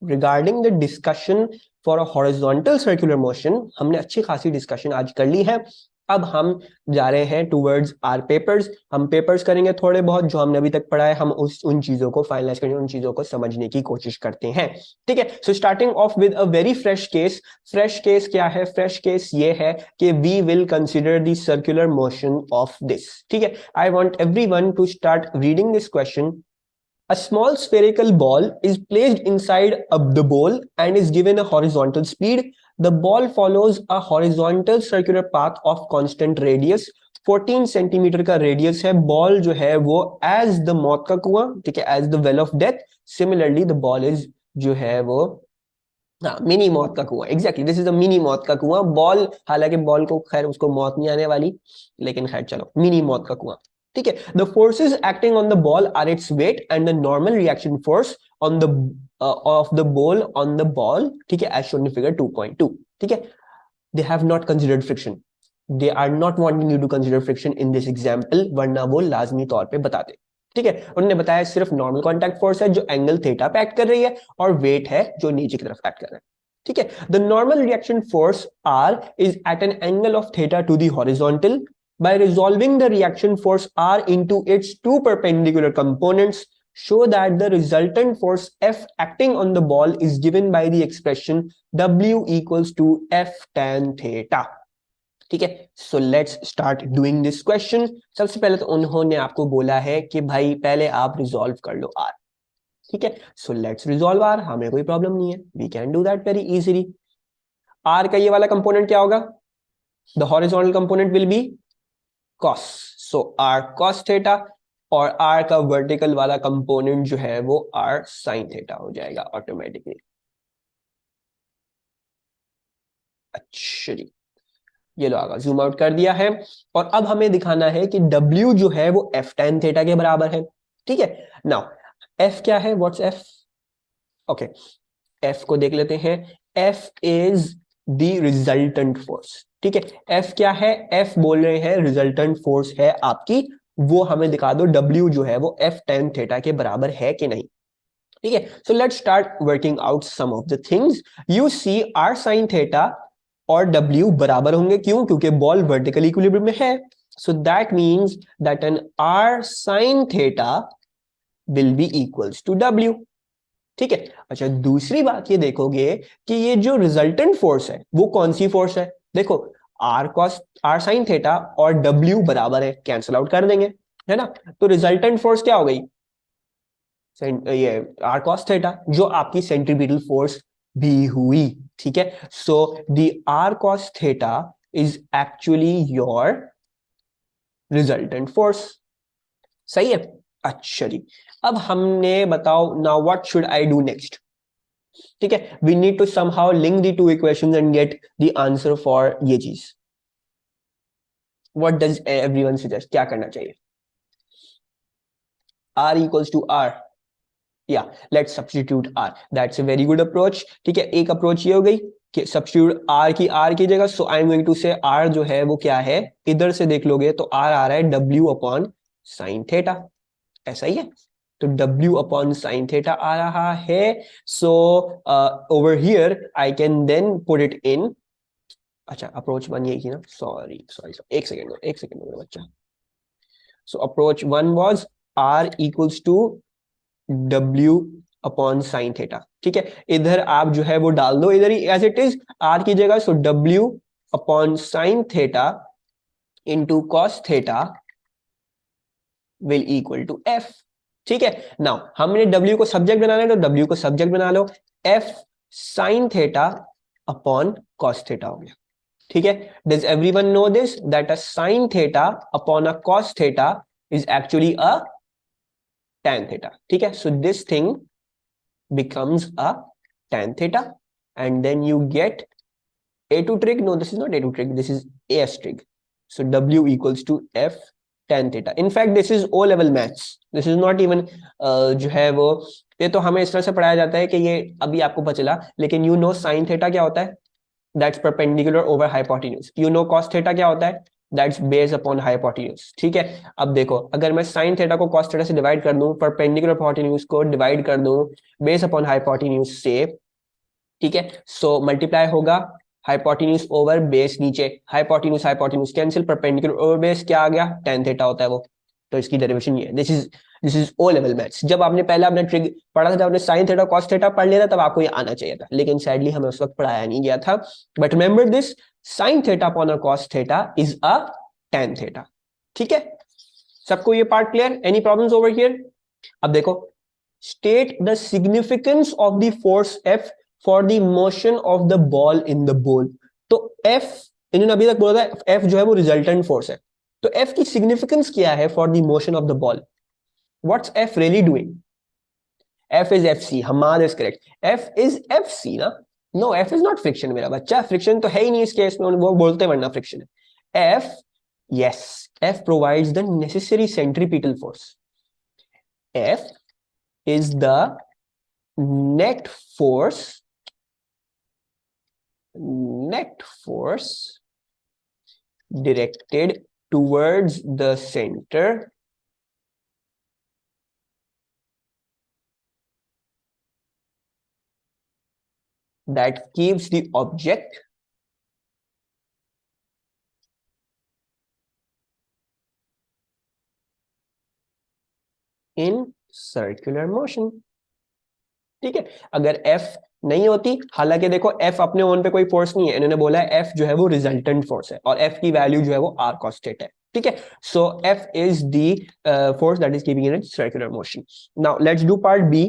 Regarding the discussion for a horizontal circular motion हमने अच्छी खासी डिस्कशन आज कर ली है। अब हम जा रहे हैं टूवर्ड्स आर पेपर्स। हम पेपर्स करेंगे थोड़े बहुत जो हमने अभी तक पढ़ा है, हम उन चीजों को फाइनलाइज करेंगे, उन चीजों को समझने की कोशिश करते हैं। ठीक है, so starting off with a very fresh case. Fresh case क्या है? फ्रेश केस ये है कि we will consider the circular motion of this. ठीक है, I want everyone to start reading this question. A small spherical ball is placed inside the bowl and is given a horizontal speed. The ball follows a horizontal circular path of constant radius. 14 centimetre का radius है। Ball जो है वो as the मौत का कुआं, ठीक है, as the well of death. Similarly the ball is जो है वो मिनी मौत का कुआं। Exactly, this is a mini मौत का कुआं। बॉल, हालांकि बॉल को खैर उसको मौत नहीं आने वाली, लेकिन खैर चलो, मिनी मौत का कुआं। ठीक है, the forces acting on the ball are its weight and the normal reaction force on the of the ball on the ball, ठीक है, एज शोन इन फिगर 2.2। ठीक है, they have not considered friction. They are not wanting you to consider friction in this example, वरना वो लाजमी तौर पे बताते। ठीक है, उन्होंने बताया सिर्फ नॉर्मल कांटेक्ट फोर्स है जो एंगल थीटा पे एक्ट कर रही है, और वेट है जो नीचे की तरफ एक्ट कर रहा है। ठीक है, the normal reaction force R is at an angle of theta to the horizontal. By resolving the reaction force R into its two perpendicular components, show that the resultant force F acting on the ball is given by the expression W equals to F tan theta. ठीक है, so let's start doing this question. सबसे पहले तो उन्होंने आपको बोला है कि भाई पहले आप रिजॉल्व कर लो आर। ठीक है, सो लेट्स रिजॉल्व आर। हमें कोई प्रॉब्लम नहीं है, we can do that very easily. R का ये वाला कंपोनेंट क्या होगा? The horizontal component will be cos, so R cos theta, और आर का वर्टिकल वाला कंपोनेंट जो है वो आर साइन थीटा हो जाएगा ऑटोमेटिकली। अच्छा जी, ये लो आगा जूम आउट कर दिया है। और अब हमें दिखाना है कि W जो है वो F tan थीटा के बराबर है। ठीक है, नाउ F क्या है? What's F? ओके, F को देख लेते हैं। F is the resultant force. ठीक है, F क्या है? F बोल रहे हैं रिजल्टेंट फोर्स है आपकी, वो हमें दिखा दो W जो है वो F tan थीटा के बराबर है कि नहीं। ठीक है, so let's start working out some of the things. You see R sine theta और W बराबर होंगे, क्यों? क्योंकि बॉल वर्टिकल इक्विलिब्रियम में है। So that means that N R sin theta will be equals to W। ठीक है, अच्छा दूसरी बात ये देखोगे कि ये जो रिजल्टेंट फोर्स है वो कौन सी फोर्स है? देखो, R sin थीटा और W बराबर है, कैंसिल आउट कर देंगे, है ना? तो रिजल्टेंट फोर्स क्या हो गई? ये आर कॉस थीटा, जो आपकी सेंट्रीपिटल फोर्स भी हुई। ठीक है, so the R cos theta is actually your resultant force. सही है। अच्छा जी, अब हमने बताओ now what should I do next? ठीक है, we need to somehow link the two equations and get the answer for ये चीज। What does everyone suggest? क्या करना चाहिए? R equals to R, या let's substitute R, that's a very good approach. ठीक है, एक अप्रोच ये हो गई कि सब्स्टिट्यूट आर की जगह, सो आई एम गोइंग टू से आर जो है वो क्या है? इधर से देख लोगे तो आर आ रहा है W अपॉन साइन थीटा, ऐसा ही है। तो W अपॉन साइन थीटा आ रहा है, so over here I can then put it in. अच्छा, अप्रोच वन यही थी ना, सॉरी सॉरी, एक सेकेंड मेरा बच्चा। So approach one was R equals to W upon sine theta. ठीक है, इधर आप जो है वो डाल दो इधर ही एज इट इज, R की जगह, so W upon sine theta into cos theta will equal to F। ठीक है, नाउ हमने W को सब्जेक्ट बनाना है तो W को सब्जेक्ट बना लो, F sine theta upon cos theta हो गया। ठीक है, does everyone know this that a sine theta upon a cos theta is actually a tan theta. ठीक है, so this thing becomes a tan theta, and then you get A2 trig. No, this is not A2 trig, this is AS trig. So W equals to F tan theta. In fact, this is O level maths. This is not even जो है वो, ये तो हमें इस तरह से पढ़ाया जाता है कि ये अभी आपको पता चला, लेकिन you know sin theta क्या होता है? That's perpendicular over hypotenuse. You know cos theta क्या होता है? That's based upon hypotenuse. ठीक है, अब देखो अगर मैं साइन थीटा को कॉस थीटा से डिवाइड कर दूं, परपेंडिकुलर हाइपोटेन्यूज को डिवाइड कर दूं बेस्ड अपॉन हाइपोटेन्यूज से, ठीक है, सो मल्टीप्लाई होगा हाइपोटेन्यूज ओवर बेस, नीचे hypotenuse hypotenuse cancel, perpendicular over base क्या आ गया, tan थीटा होता है वो। तो इसकी डेरिवेशन ये है। This is O level maths. जब आपने पहले आपने ट्रिक पढ़ा था, जब आपने साइन थीटा कॉस थीटा पढ़ लिया था, तब आपको ये आना चाहिए था, लेकिन सैडली हमें उस वक्त पढ़ाया नहीं गया था। But remember this, sign theta upon cos theta is a tan theta. ठीक है, सबको ये part clear? Any problems over here? अब देखो, state the significance of the force F for the motion of the ball in the ball. तो F, इन्होंने अभी तक बोला था F जो है वो रिजल्टेंट फोर्स है, तो F की सिग्निफिकेंस क्या है for the motion of the ball? What's F really doing? F is FC, हमारा is correct, F is FC ना? No, F is not friction मेरा बच्चा, फ्रिक्शन तो है ही नहीं इस केस में, वो बोलते वरना फ्रिक्शन है। F, yes, F provides the necessary centripetal force. F is the net force directed towards the center that keeps the object in circular motion। ठीक है, अगर F नहीं होती, हालांकि देखो F अपने ओन पे कोई फोर्स नहीं है, इन्होंने बोला है F जो है वो रिजल्टेंट फोर्स है, और F की वैल्यू जो है वो r cos θ है। ठीक है, so F is the force that is keeping in circular motion. Now let's do part B.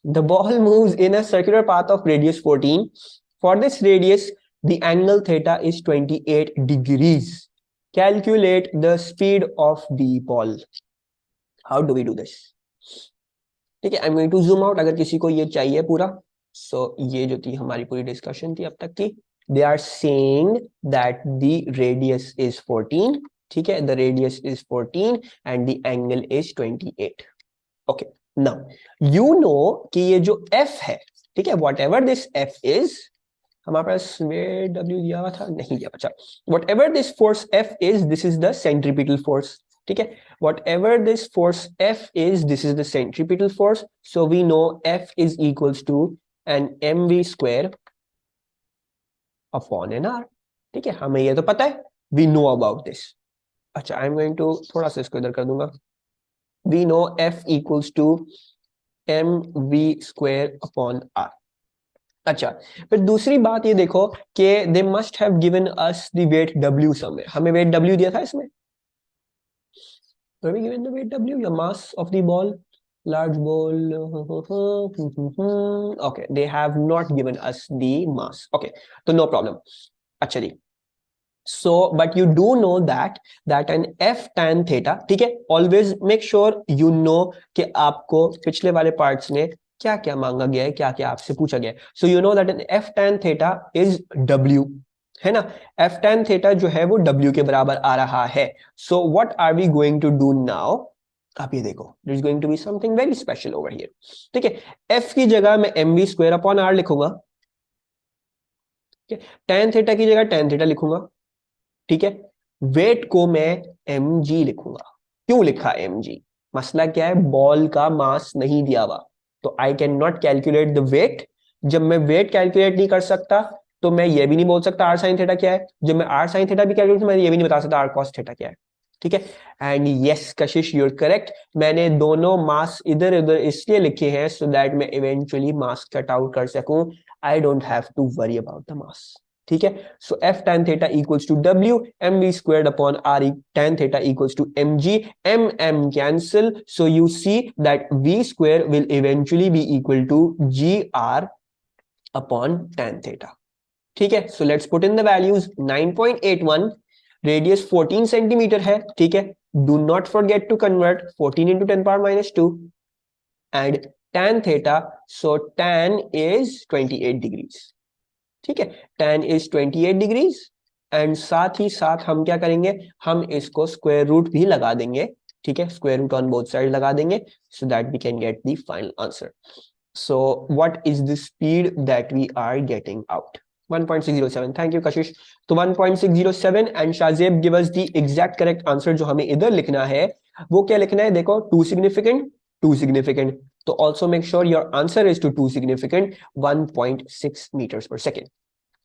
The ball moves in a circular path of radius 14. For this radius, the angle theta is 28 degrees. Calculate the speed of the ball. How do we do this? ठीक है, I am going to zoom out अगर किसी को ये चाहिए पूरा। सो ये जो थी हमारी पूरी डिस्कशन थी अब तक की। They are saying that the radius is 14। ठीक है, the radius is 14 and the angle is 28। Okay, now you know कि ये जो f है, ठीक है, whatever this f is, हमारे पास वेट w दिया हुआ था, नहीं दिया बचा, what ever this force f is, this is the centripetal force. ठीक है, whatever this force F is, this is the centripetal force. So we know F is equals to an mv square upon an r. ठीक है, हमें ये तो पता है, we know about this. अच्छा, I'm going to थोड़ा सा इसको इधर कर दूंगा। We know F equals to mv square upon r. अच्छा, फिर दूसरी बात ये देखो कि they must have given us the weight W somewhere. हमें weight W दिया था इसमें? Were we given the weight W, the mass of the ball? Large ball. Okay, they have not given us the mass. Okay, so no problem. Actually, so but you do know that an F tan theta, ठीक है, always make sure you know कि आपको पिछले वाले parts में क्या क्या मांगा गया है, क्या क्या आपसे पूछा गया है। So you know that an F tan theta is W, है ना? F tan theta जो है वो W के बराबर आ रहा है। So what are we going to do now? आप ये देखो, there is going to be something very special over here. ठीक है, F की जगह मैं mv square upon r लिखूंगा, ठीक है, tan theta की जगह tan theta लिखूंगा, ठीक है, वेट को मैं mg लिखूंगा। क्यों लिखा mg? मसला क्या है, बॉल का मास नहीं दिया हुआ, तो I can not calculate the weight. जब मैं वेट कैलकुलेट नहीं कर सकता, तो मैं ये भी नहीं बोल सकता r sin थीटा क्या है। जब मैं r sin थीटा भी कैलकुलेट, मैं ये भी नहीं बता सकता r cos थीटा क्या है। ठीक है, and yes Kashish, you're correct, मैंने दोनों मास इधर उधर इसलिए लिखे हैं सो दैट मैं इवेंचुअली मास कट आउट कर सकूं। I don't have to worry about the mass. ठीक है, so f tan theta equals to w mv squared upon r tan theta equals to mg, cancel, so you see that v square will eventually be equal to gr upon tan theta. ठीक है, so let's put in the values। 9.81, radius 14 centimetre है, ठीक है, do not forget to convert 14 into 10 power minus 2 and tan theta, so tan is 28 degrees। ठीक है, tan is 28 degrees and साथ ही साथ हम क्या करेंगे, हम इसको स्क्वायर रूट भी लगा देंगे। ठीक है, square root on both side लगा देंगे so that we can get the final answer. So what is the speed that we are getting out? 1.607. Thank you Kashish. तो 1.607 and Shahzeb give us the exact correct answer. जो हमें इधर लिखना है वो क्या लिखना है, देखो, टू सिग्निफिकेंट, टू सिग्निफिकेंट। तो also make sure your answer is to two significant 1.6 metres पर सेकेंड।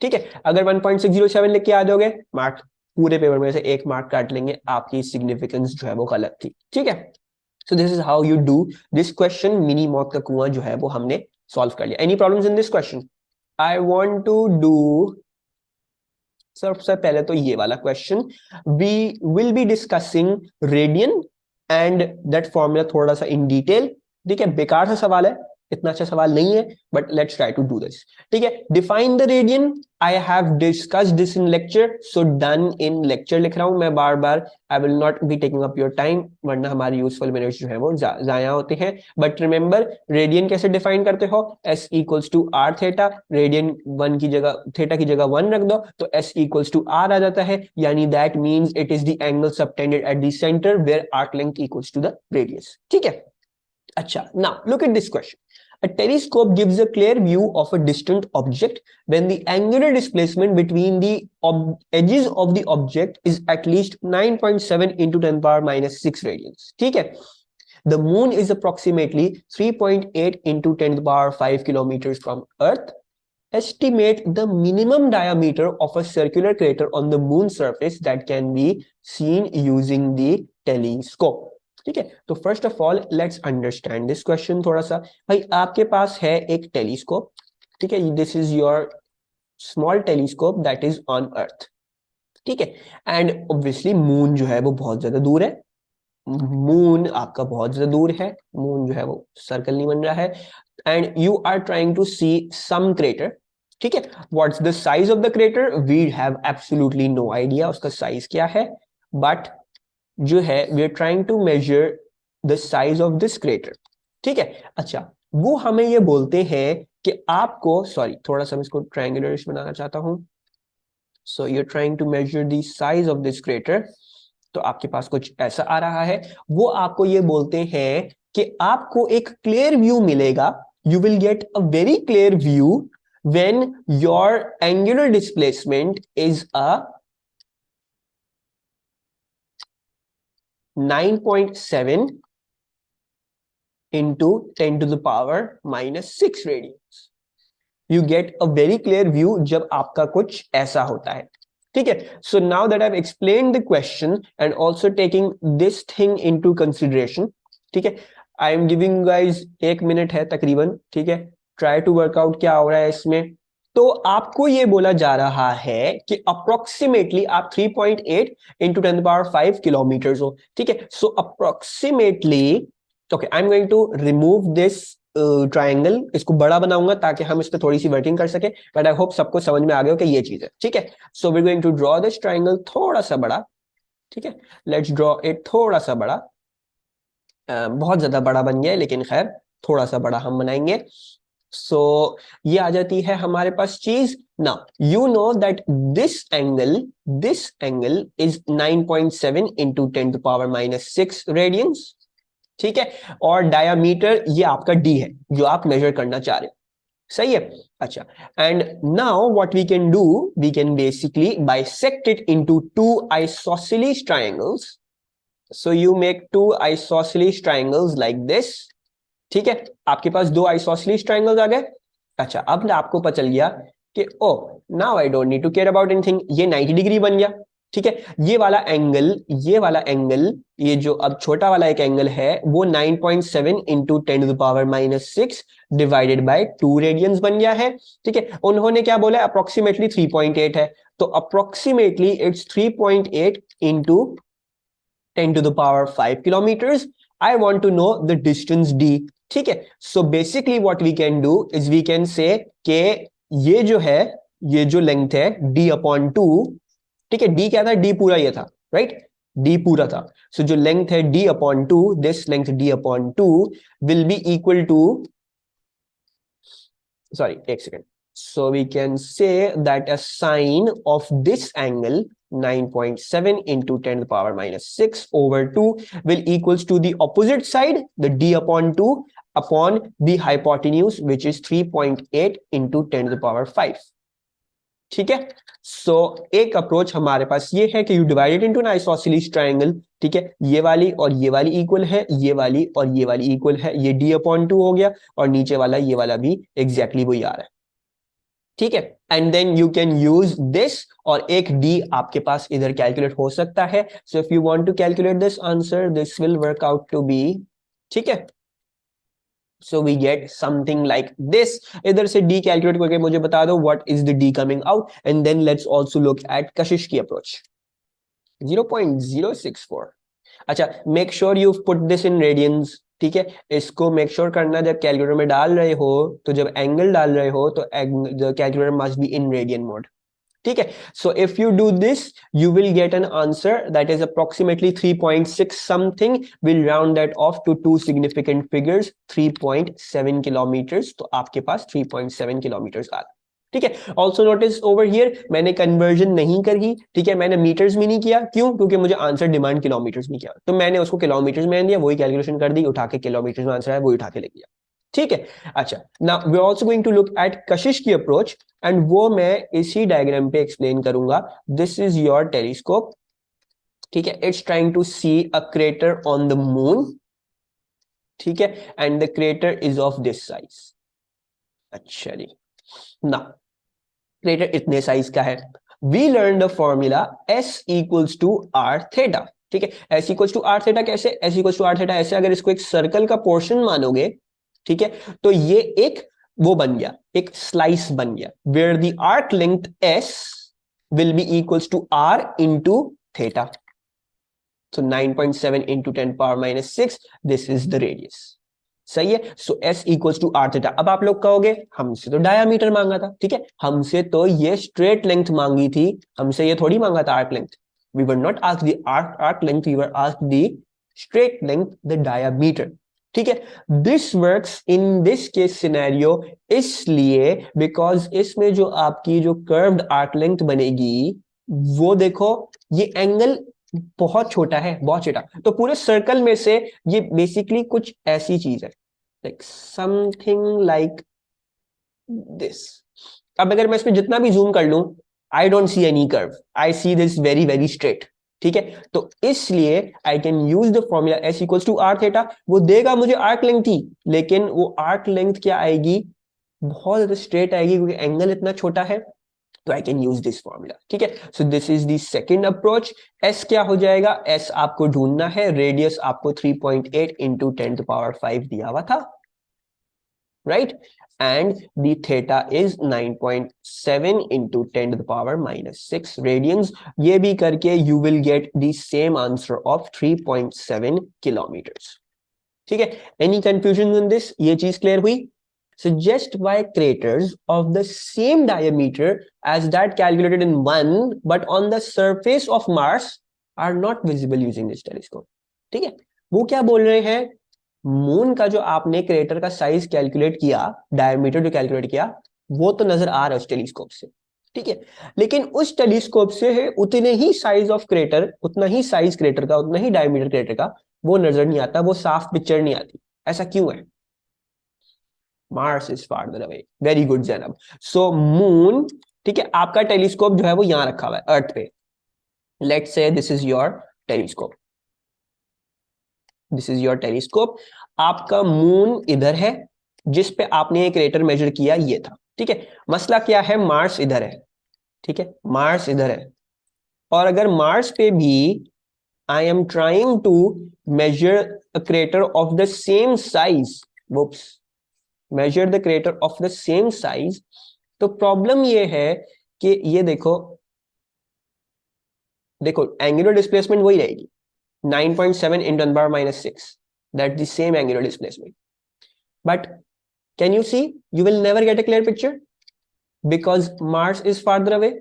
ठीक है, अगर 1.607 लिख के आ जाओगे, मार्क पूरे पेपर में से एक मार्क काट लेंगे, आपकी सिग्निफिकेंस जो है वो गलत थी। ठीक है, so this is how you do this question. Mini मौत का कुआं जो है वो हमने सॉल्व कर लिया। Any problems in this question? I want to do, सबसे पहले तो ये वाला question, we will be discussing radian and that formula थोड़ा सा इन डिटेल। ठीक है, बेकार सा सवाल है, इतना अच्छा सवाल नहीं है, but let's try to do this. ठीक है, define the radian, I have discussed this in lecture, so done in lecture लिख रहा हूं मैं बार बार। I will not be taking up your time, वरना हमारे यूजफुल मिनट्स जो है वो जाया होते हैं। बट रिमेंबर, रेडियन कैसे डिफाइन करते हो, S equals to R theta. Radian one की जगह, थेटा की जगह वन रख दो तो एस इक्वल्स टू आर आ जाता है, यानी that means it is the angle subtended at the centre where arc length equals to the radius. ठीक है, अच्छा, now look at this question. A telescope gives a clear view of a distant object when the angular displacement between the edges of the object is at least 9.7 into 10 power minus 6 radians. ठीक है, the moon is approximately 3.8 into 10 to the power 5 kilometers from Earth. Estimate the minimum diameter of a circular crater on the moon surface that can be seen using the telescope. ठीक है, तो first off all let's understand this question थोड़ा सा। भाई आपके पास है एक telescope, ठीक है, this is your small telescope that is on earth. ठीक है, एंड ऑब्वियसली मून जो है वो बहुत ज्यादा दूर है, मून आपका बहुत ज्यादा दूर है, मून जो है वो सर्कल नहीं बन रहा है, and you are trying to see some crater. ठीक है, what's the size of the crater, we have absolutely no idea उसका साइज क्या है, बट जो है we are trying to measure the size of this crater. ठीक है, अच्छा, वो हमें ये बोलते हैं कि आपको, सॉरी थोड़ा सा मैं इसको ट्रायंगुलर बनाना चाहता हूं। So you are trying to measure the size of this crater, तो आपके पास कुछ ऐसा आ रहा है। वो आपको ये बोलते हैं कि आपको एक क्लियर व्यू मिलेगा, you will get a very clear view when your angular displacement is a 9.7 into 10 to the power minus 6 radians. You get a very clear view जब आपका कुछ ऐसा होता है। ठीक है, so now that I've explained the question and also taking this thing into consideration, ठीक है, I am giving you guys 1 minute है तकरीबन। ठीक है, try to work out क्या हो रहा है इसमें। तो आपको ये बोला जा रहा है कि अप्रोक्सीमेटली आप 3.8 into 10 to the power 5 kilometre हो। ठीक है, so approximately, okay, I am going to remove this triangle, इसको बड़ा बनाऊंगा ताकि हम इस पर थोड़ी सी वर्किंग कर सके, बट आई होप सबको समझ में आ गया हो कि ये चीज है। ठीक है, so we going to draw this triangle थोड़ा सा बड़ा। ठीक है, लेट्स ड्रॉ इट थोड़ा सा बड़ा, बहुत ज्यादा बड़ा बन गया है लेकिन खैर थोड़ा सा बड़ा हम बनाएंगे। सो ये आ जाती है हमारे पास चीज। Now you know that this angle is 9.7 into 10 to the power minus 6 radians. ठीक है, और डायामीटर ये आपका डी है जो आप मेजर करना चाह रहे हो, सही है। अच्छा, and now what we can do, we can basically bisect it into two isosceles triangles. So you make two isosceles triangles like this. ठीक है, आपके पास दो आइसोसेलेस ट्रायंगल्स आ गए। अच्छा, अब आपको पता चल गया कि oh now I don't need to care about anything, ये 90 डिग्री बन गया। ठीक है, ये वाला एंगल, ये जो अब छोटा वाला एक एंगल है वो 9.7 into 10 to the power minus 6 divided by 2 radians बन गया है। ठीक है, उन्होंने क्या बोला, अप्रोक्सीमेटली 3.8 है, तो approximately it's 3.8 into 10 to the power 5 kilometers. I want to know the distance d. ठीक है, so basically what we can do is we can say कि ये जो है, ये जो लेंथ है d upon 2, ठीक है, d क्या था, d पूरा ये था, राइट, d पूरा था। so जो लेंथ है d upon 2, this length d upon 2 will be equal to, sorry, एक second, so we can say that a sine of this angle 9.7 into 10 to the power minus 6 over 2 will equals to the opposite side, the d upon 2 upon the hypotenuse, which is 3.8 into 10 to the power 5. ठीक है। सो एक approach हमारे पास ये है कि you divided into an isosceles triangle, ठीक है, ये वाली इक्वल है, ये वाली और ये वाली इक्वल है, ये d/2 हो गया, और नीचे वाला ये वाला भी एग्जैक्टली वही आ रहा है, ठीक है। And then you can use this, और एक d आपके पास इधर कैलकुलेट हो सकता है। So if you want to calculate this answer, this will work out to be, ठीक है। So we get something like this. इधर से d कैलकुलेट करके मुझे बता दो what is the d coming out, and then let's also look at कशिश की approach. 0.064. अच्छा, make sure you put this in radians, ठीक है। इसको make sure करना, जब कैलकुलेटर में डाल रहे हो तो जब एंगल डाल रहे हो तो calculator must be in radian mode, ठीक है। So if you do this you will get an answer that is approximately 3.6 something, will round that off to two significant figures, 3.7 kilometres. तो आपके पास 3.7 किलोमीटर्स आ, ठीक है। ऑल्सो नोटिस ओवर हियर मैंने conversion नहीं करी, ठीक है, मैंने मीटर्स में नहीं किया, क्यों? क्योंकि मुझे आंसर डिमांड किलोमीटर्स में किया, तो मैंने उसको किलोमीटर्स में दिया, वही कैलकुलेशन कर दी, उठा के किलोमीटर्स में आंसर है वही उठा के ले गया, ठीक है। अच्छा, now we are also going to look at Kashish की अप्रोच, एंड वो मैं इसी डायग्राम पे एक्सप्लेन करूंगा। दिस इज योर टेलीस्कोप, ठीक है, it's trying to see a crater on the moon, ठीक है, and the crater is of this size. अच्छा जी, ना क्रेटर इतने साइज का है। We learn the formula S equals to R theta, ठीक है। S equals to R theta कैसे? S equals to R theta ऐसे, अगर इसको एक सर्कल का पोर्शन मानोगे, ठीक है, तो ये एक वो बन गया, एक स्लाइस बन गया, where the arc length S will be equals to R into theta. So 9.7 into 10 power minus 6, this is the radius. सही है। So S equals to R theta. अब आप लोग कहोगे हमसे तो डायामीटर मांगा था, ठीक है, हमसे तो ये स्ट्रेट लेंथ मांगी थी, हमसे ये थोड़ी मांगा था arc length. We were not asked the arc length, we were asked the straight length, the diameter, ठीक है। This works in this case scenario इसलिए बिकॉज इसमें जो आपकी जो कर्व्ड आर्क लेंथ बनेगी, वो देखो ये एंगल बहुत छोटा है, बहुत छोटा, तो पूरे सर्कल में से ये बेसिकली कुछ ऐसी चीज है, लाइक समथिंग लाइक दिस। अब अगर मैं इसमें जितना भी जूम कर लूं, I don't see any curve, I see this very very straight, ठीक है। तो इसलिए I can use the formula S equals to R theta. वो देगा मुझे आर्क लेंथ ही, लेकिन वो आर्क लेंथ क्या आएगी? बहुत ज्यादा स्ट्रेट आएगी, क्योंकि एंगल इतना छोटा है, तो I can use this formula, ठीक है। So this is the second approach. S क्या हो जाएगा? एस आपको ढूंढना है, रेडियस आपको 3.8 इंटू 10⁵ दिया हुआ था, right, and the theta is 9.7 into 10⁻⁻6 radians. ये भी करके you will get the same answer of 3.7 kilometres, ठीक है। Any confusion in this? ये चीज क्लियर हुई? Suggest why craters of the same diameter as that calculated in one, but on the surface of Mars are not visible using this telescope. ठीक है, वो क्या बोल रहे हैं? मून का जो आपने क्रेटर का साइज कैलकुलेट किया, डायमीटर जो कैलकुलेट किया, वो तो नजर आ रहा है उस टेलीस्कोप से, ठीक है, लेकिन उस टेलीस्कोप से है उतने ही साइज ऑफ क्रेटर, उतना ही साइज क्रेटर का, उतना ही डायमीटर क्रेटर का वो नजर नहीं आता, वो साफ पिक्चर नहीं आती। ऐसा क्यों है? Mars is farther away. Very good Zainab. So moon, ठीक है, आपका टेलीस्कोप जो है वो यहां रखा हुआ है अर्थ पे। Let's say this is your telescope, this is your telescope. आपका मून इधर है, जिस पे आपने एक क्रेटर मेजर किया ये था, ठीक है। मसला क्या है? मार्स इधर है, ठीक है, मार्स इधर है, और अगर मार्स पे भी I am trying to measure a crater of the same size, whoops, measure the crater of the same size, तो प्रॉब्लम ये है कि ये देखो, देखो एंगुलर डिस्प्लेसमेंट वही रहेगी 9.7 into 10⁻⁻6, that's the same angular displacement, but can you see, you will never get a clear picture because Mars is farther away,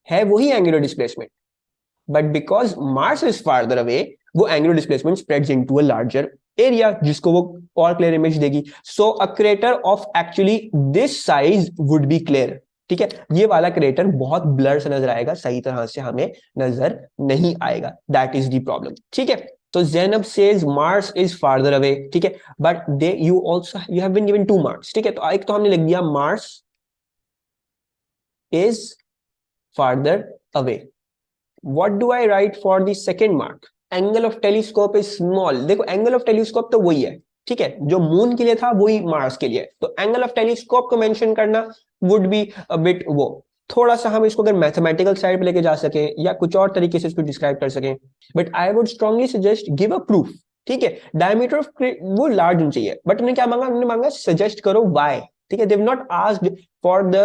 है वही angular displacement, but because Mars is farther away, वो angular displacement spreads into a larger area, जिसको वो और clear image देगी। So a crater of actually this size would be clear, ठीक है, ये वाला क्रेटर बहुत ब्लर से नजर आएगा, सही तरह से हमें नजर नहीं आएगा, दैट इज द प्रॉब्लम, ठीक है। तो Zainab says Mars is farther away, ठीक है, but they you also you have been given 2 marks, ठीक है, तो एक तो हमने लिख दिया Mars is farther away. What do I write for the second mark? Angle of telescope is small. देखो एंगल ऑफ टेलीस्कोप तो वही है, ठीक है, जो मून के लिए था वही मार्स के लिए, तो एंगल ऑफ टेलीस्कोप को मेंशन करना वुड बी अ बिट वो, थोड़ा सा हम इसको अगर मैथमेटिकल साइड पे लेके जा सके या कुछ और तरीके से इसको डिस्क्राइब कर सके, but I would strongly suggest give a proof, ठीक है, डायमीटर ऑफ वो लार्ज होना चाहिए, बट उन्होंने क्या मांगा, उन्होंने मांगा सजेस्ट करो व्हाई, ठीक है, they have not asked for the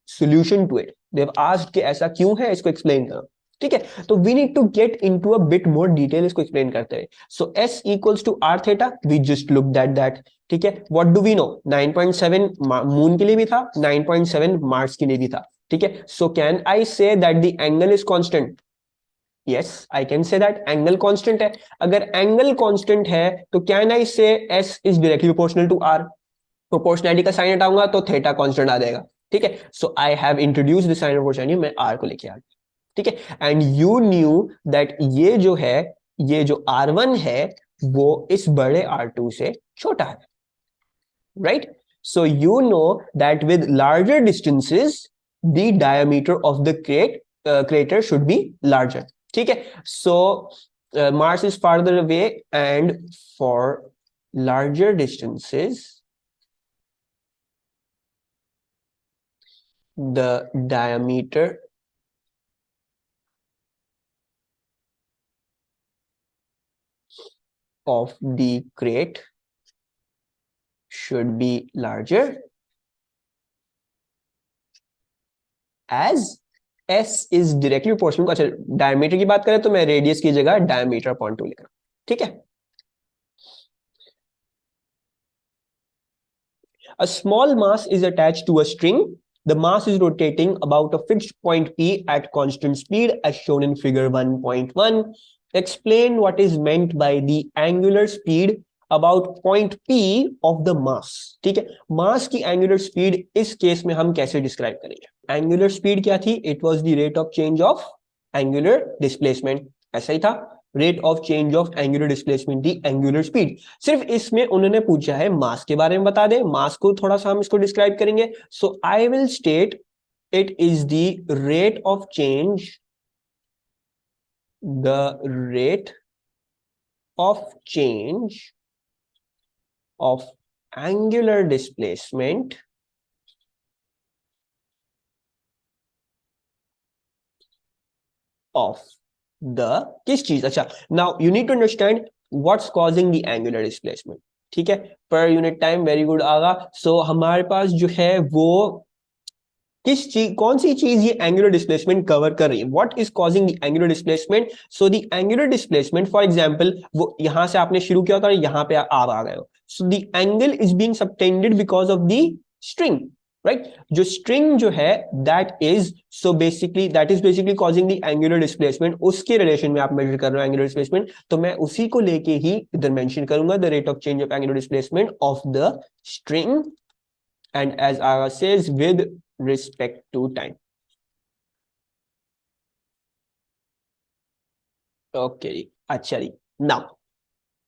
solution to it, they have asked कि ऐसा क्यों है, इसको एक्सप्लेन करो, ठीक है, तो we need to get into a bit more detail, इसको एक्सप्लेन करते हैं। So s equals to r theta, we just looked at that, ठीक है, what do we know, 9.7 moon के लिए भी था, 9.7 मार्स के लिए भी था, ठीक है, so can I say that the angle is constant? Yes, I can say that angle constant है। अगर एंगल कांस्टेंट है तो can I say s is directly proportional to r? Proportionality का साइन हटाऊंगा तो थीटा कांस्टेंट आ जाएगा, ठीक है, so I have introduced the sign of proportionality, मैं r को लेके आ गया, ठीक है, एंड यू न्यू दैट ये जो है, ये जो R1 है वो इस बड़े R2 से छोटा है, right, so you know that with larger distances the diameter of the crater should be larger, ठीक है, so Mars is farther away and for larger distances the diameter of the crate should be larger as s is directly proportional। अच्छा, diameter की बात करें तो मैं radius की जगह डायमीटर अपॉन 2 लिख रहा हूं, ठीक है। A small mass is attached to a string. The mass is rotating about a fixed point P at constant speed as shown in figure 1.1. Explain what is meant by the angular speed about point P of the mass, ठीक है, मास की angular speed इस केस में हम कैसे describe करेंगे? Angular speed क्या थी? It was the rate of change of angular displacement, ऐसा ही था, rate of change of angular displacement the angular speed. सिर्फ इसमें उन्होंने पूछा है मास के बारे में बता दे, मास को थोड़ा सा हम इसको डिस्क्राइब करेंगे, so I will state it is the rate of change, the rate of change of angular displacement of the किस चीज, अच्छा, now you need to understand what's causing the angular displacement, ठीक है, per unit time, very good आगा। so हमारे पास जो है वो किस चीज, कौन सी चीज ये एंगुलर डिस्प्लेसमेंट कवर कर रही है, what is causing the angular displacement? So the angular displacement, for example, वो यहां से आपने शुरू किया था और यहां पे आप आ गए हो, so the angle is being subtended because of the string, right, जो स्ट्रिंग जो है that is, so basically that is basically causing the angular displacement, उसके रिलेशन में आप मेजर कर रहे हो एंगुलर डिस्प्लेसमेंट, तो मैं उसी को लेके ही इधर मेंशन करूंगा, the rate of change of angular displacement of the string, and as Aga says, with respect to time. Okay, actually, now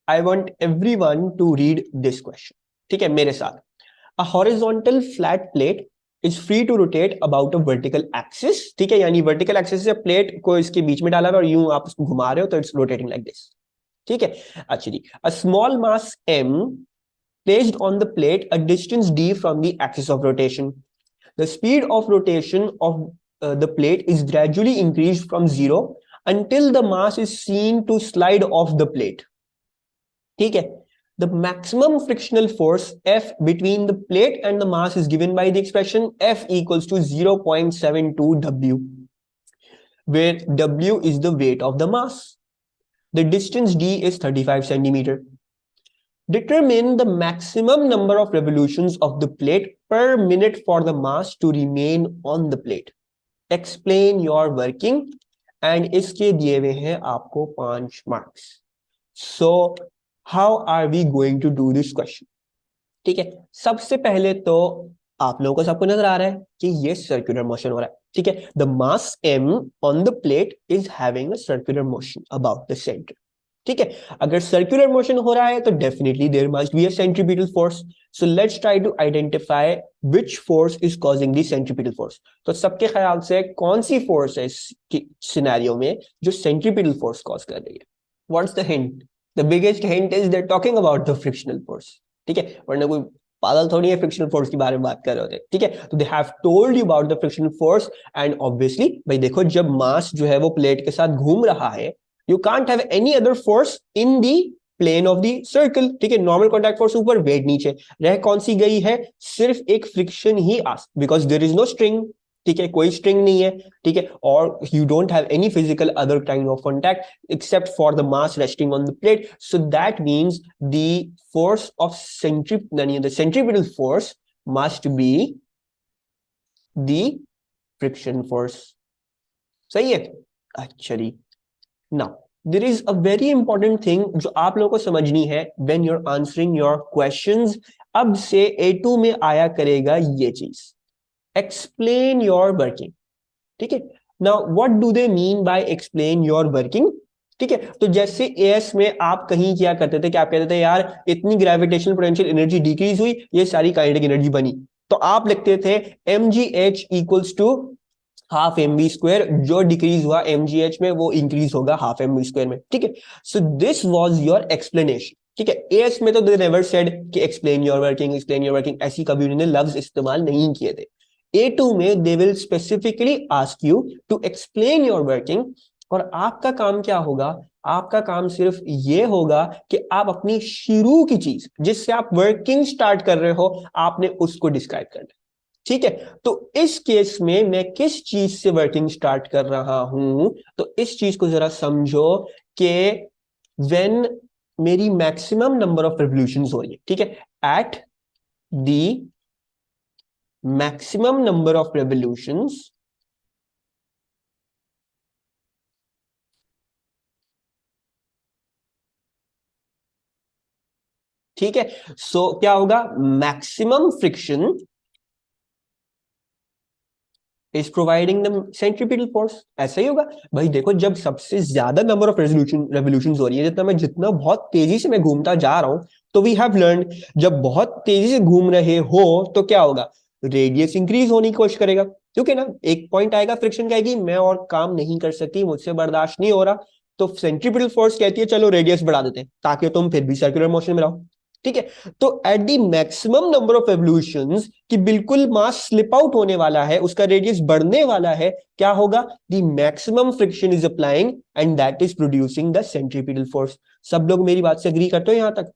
I want everyone to read this question. ठीक है, मेरे साथ। A horizontal flat plate is free to rotate about a vertical axis. ठीक है, यानी vertical axis से plate को इसके बीच में डाला है और यूं आप उसको घुमा रहे हो तो it's rotating like this. ठीक है, actually, a small mass m placed on the plate a distance d from the axis of rotation. The speed of rotation of the plate is gradually increased from 0 until the mass is seen to slide off the plate. ठीक है, the maximum frictional force F between the plate and the mass is given by the expression F equals to 0.72 W, where W is the weight of the mass. The distance d is 35 centimeter. Determine the maximum number of revolutions of the plate per minute for the mass to remain on the plate. Explain your working, and इसके दिए हुए हैं आपको 5 marks. So how are we going to do this question? ठीक है, सबसे पहले तो आप लोगों को सबको नजर आ रहा है कि ये सर्कुलर मोशन हो रहा है, ठीक है, the mass m on the plate is having a circular motion about the center. ठीक है, अगर सर्कुलर मोशन हो रहा है तो definitely there must be a centripetal force, so let's try to identify which force is causing the centripetal force. तो सबके ख्याल से कौन सी फोर्स है इस सिनेरियो में जो सेंट्रीपिटल फोर्स कॉज कर रही है? What's the hint? The biggest hint is they talking about the frictional force. ठीक है, वरना कोई पागल थोड़ी है फ्रिक्शनल फोर्स के बारे में बात कर रहे होते। ठीक है, तो they have told you about the frictional force and obviously भाई देखो, जब मास जो है वो प्लेट के साथ घूम रहा है, you can't have any other force in the plane of the circle. ठीक है, नॉर्मल कॉन्टैक्ट फोर्स ऊपर, वेट नीचे, रह कौन सी गई है? सिर्फ एक फ्रिक्शन ही because there is no string. ठीक है, कोई स्ट्रिंग नहीं है। ठीक है, और you don't have any physical other kind of contact except for the mass resting on the plate. So that means the force of the centripetal force must be the friction force। सही है? अच्छा जी, now there is a very important thing जो आप लोगों को समझनी है when you're answering your questions। अब से A2 में आया करेगा ये चीज, explain your working। ठीक है, now what do they mean by explain your working? ठीक है, तो जैसे एएस में आप कहीं क्या करते थे कि आप कहते थे यार इतनी ग्रेविटेशनल पोटेंशियल एनर्जी डिक्रीज हुई, ये सारी काइनेटिक एनर्जी बनी, तो आप लिखते थे mgh equals to half M B square, जो डिक्रीज हुआ mgh में वो इंक्रीज होगा हाफ एम बी स्क्वायर में। ठीक है, so this was your explanation. ठीक है, एएस में तो दे नेवर सेड कि एक्सप्लेन योर वर्किंग, ऐसी कभी उन्होंने लफ्ज इस्तेमाल नहीं किए थे। A2 में they will specifically ask you to explain your working, और आपका काम क्या होगा? आपका काम सिर्फ ये होगा कि आप अपनी शुरू की चीज जिससे आप वर्किंग स्टार्ट कर रहे हो, आपने उसको डिस्क्राइब करना। ठीक है, तो इस केस में मैं किस चीज से वर्किंग स्टार्ट कर रहा हूं? तो इस चीज को जरा समझो कि व्हेन मेरी मैक्सिमम नंबर ऑफ रिवोल्यूशंस हो रही है, ठीक है, at the maximum number of revolutions, ठीक है, सो क्या होगा? Maximum friction is providing the centripetal force. ऐसा ही होगा भाई। देखो, जब सबसे ज्यादा नंबर ऑफ रेवोल्यूशंस हो रही है, जितना बहुत तेजी से मैं घूमता जा रहा हूं, तो वी हैव लर्न जब बहुत तेजी से घूम रहे हो तो क्या होगा? रेडियस इंक्रीज होने की कोशिश करेगा, क्योंकि ना एक पॉइंट आएगा फ्रिक्शन का कि मैं और काम नहीं कर सकती, मुझसे बर्दाश्त नहीं हो रहा, तो सेंट्रीपिटल फोर्स कहती है चलो रेडियस बढ़ा देते हैं ताकि तुम फिर भी सर्कुलर मोशन में रहो। ठीक है, तो at the maximum number of evolutions कि बिल्कुल मास स्लिप आउट होने वाला है, उसका रेडियस बढ़ने वाला है, क्या होगा? The maximum friction is applying and that is producing the centripetal force. सब लोग मेरी बात से एग्री करते हो यहां तक?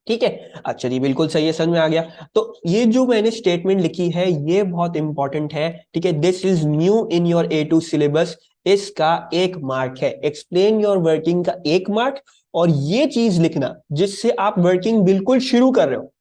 ठीक है, अच्छा जी, बिल्कुल सही है, समझ में आ गया। तो ये जो मैंने स्टेटमेंट लिखी है ये बहुत इंपॉर्टेंट है। ठीक है, this is new in your A2 syllabus. इसका एक मार्क है, एक्सप्लेन योर वर्किंग का एक मार्क, और ये चीज लिखना जिससे आप वर्किंग बिल्कुल शुरू कर रहे हो,